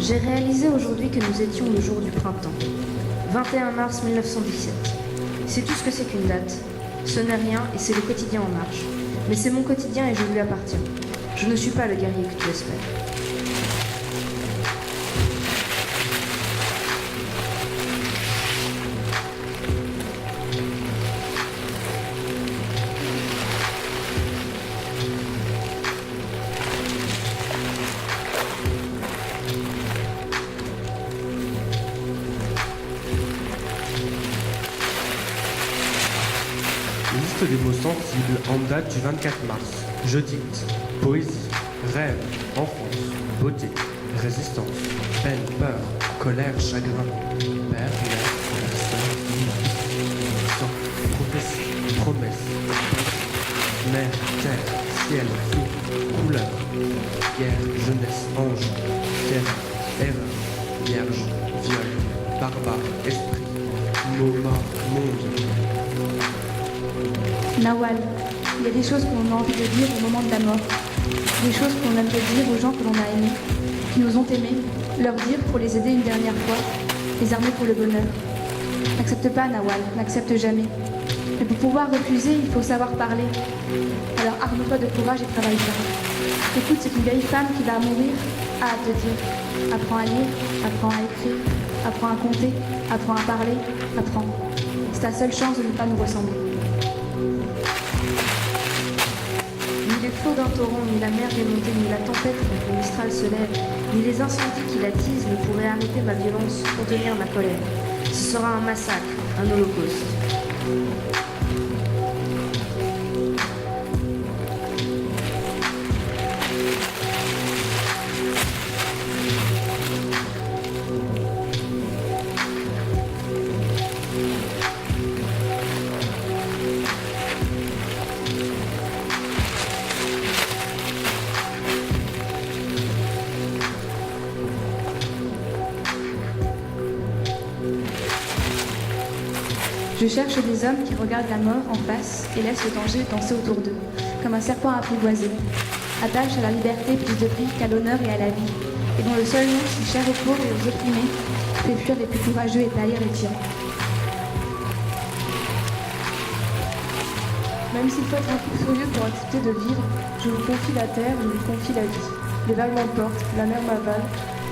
J'ai réalisé aujourd'hui que nous étions le jour du printemps. 21 mars 1917. C'est tout ce que c'est qu'une date. Ce n'est rien et c'est le quotidien en marche. Mais c'est mon quotidien et je lui appartiens. Je ne suis pas le guerrier que tu espères. Liste des mots sensibles en date du 24 mars. Je dicte. Poésie, rêve, enfance, beauté, résistance, peine, peur, colère, chagrin, père, mère, personne, sang, prophétie, promesse, mer, terre, ciel, feu, couleur, guerre, jeunesse, ange, terre, erreur, vierge, viol, barbare, esprit, mot, mort, monde. Nawal, il y a des choses qu'on a envie de dire au moment de la mort, des choses qu'on aimerait dire aux gens que l'on a aimés, qui nous ont aimés, leur dire pour les aider une dernière fois, les armer pour le bonheur. N'accepte pas, Nawal, n'accepte jamais. Mais pour pouvoir refuser, il faut savoir parler. Alors arme-toi de courage et travaille bien. Écoute, c'est une vieille femme qui va mourir, a à te dire. Apprends à lire, apprends à écrire, apprends à compter, apprends à parler, apprends. C'est ta seule chance de ne pas nous ressembler. Ni les flots d'un torrent, ni la mer démontée, ni la tempête dont le Mistral se lève, ni les incendies qui l'attisent ne pourraient arrêter ma violence, contenir ma colère. Ce sera un massacre, un holocauste. Je cherche des hommes qui regardent la mort en face et laissent le danger danser autour d'eux, comme un serpent apprivoisé, attachent à la liberté plus de prix qu'à l'honneur et à la vie, et dont le seul nom, si cher aux pauvres et aux opprimés, fait fuir les plus courageux et pâlir les tyrans. Même s'il faut être un peu furieux pour accepter de vivre, je vous confie la terre, je vous confie la vie. Les vagues m'emportent, la mer m'avale,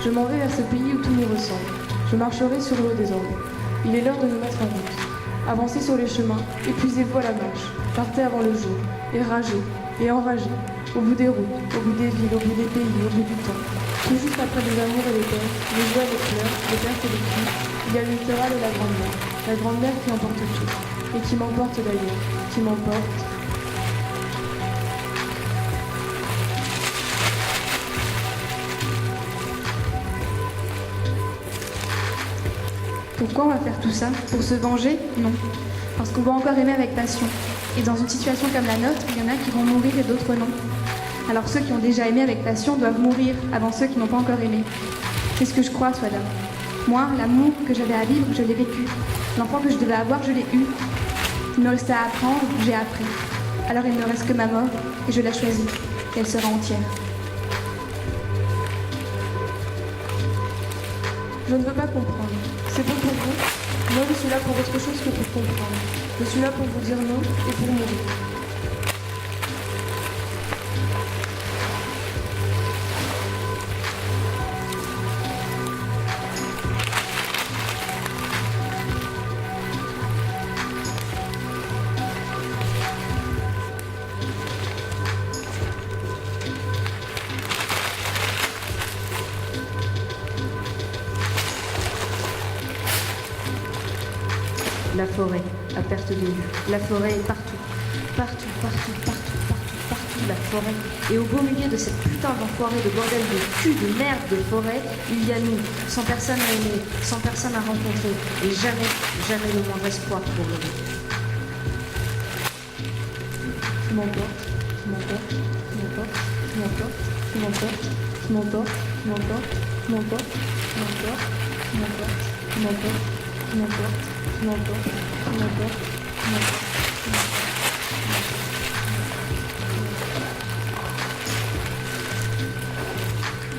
je m'en vais vers ce pays où tout nous ressemble. Je marcherai sur l'eau désormais. Il est l'heure de nous mettre en route. Avancez sur les chemins, épuisez-vous à la marche, partez avant le jour, et ragez, et enragez, au bout des routes, au bout des villes, au bout des pays, au bout du temps. Tout juste après les amours et les peines, les joies et les pleurs, les pertes et les cris, il y a le littoral et la grande mer qui emporte tout, et qui m'emporte d'ailleurs, qui m'emporte. Pourquoi on va faire tout ça? Pour se venger? Non. Parce qu'on va encore aimer avec passion. Et dans une situation comme la nôtre, il y en a qui vont mourir et d'autres non. Alors ceux qui ont déjà aimé avec passion doivent mourir avant ceux qui n'ont pas encore aimé. C'est ce que je crois, Swada. Moi, l'amour que j'avais à vivre, je l'ai vécu. L'enfant que je devais avoir, je l'ai eu. Il me restait à apprendre, j'ai appris. Alors il ne me reste que ma mort, et je la choisis. Et elle sera entière. Je ne veux pas comprendre. C'est bon pour vous? Moi, je suis là pour autre chose que pour comprendre. Je suis là pour vous dire non et pour mourir. La forêt, à perte de vue. La forêt est partout. Partout, partout, partout, partout, partout, la forêt. Et au beau milieu de cette putain d'enfoiré de bordel de cul, de merde de forêt, il y a nous, sans personne à aimer, sans personne à rencontrer, et jamais, jamais le moindre espoir pour le vivre. Qui m'emporte, qui m'emporte, qui m'emporte, qui m'emporte, qui m'emporte, qui m'emporte, qui m'emporte, qui m'emporte, qui m'emporte, qui m'emporte, qui m'emporte, qui m'emporte, qui m'emporte, qui m'emporte, qui m'emporte.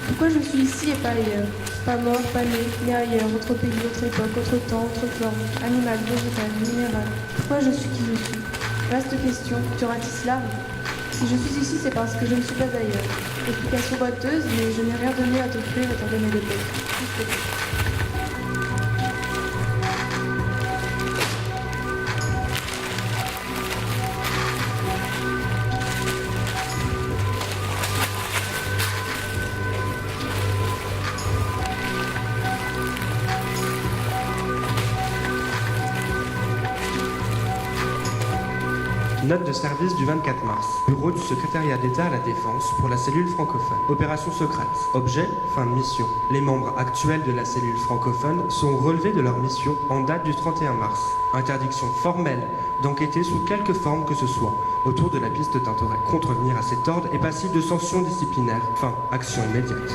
Pourquoi je suis ici et pas ailleurs? Pas mort, pas né, né ailleurs, autre pays, autre époque, autre temps, autre forme, animal, végétal, minéral. Pourquoi je suis qui je suis? Vaste question, tu ratisses large. Si je suis ici, c'est parce que je ne suis pas ailleurs. Explication boiteuse, mais je n'ai rien donné à t'offrir étant donné l'époque. Juste l'époque. Note de service du 24 mars. Bureau du secrétariat d'État à la Défense pour la cellule francophone. Opération secrète. Objet, fin de mission. Les membres actuels de la cellule francophone sont relevés de leur mission en date du 31 mars. Interdiction formelle d'enquêter sous quelque forme que ce soit autour de la piste Tintoret. Contrevenir à cet ordre est passible de sanctions disciplinaires. Fin, action immédiate.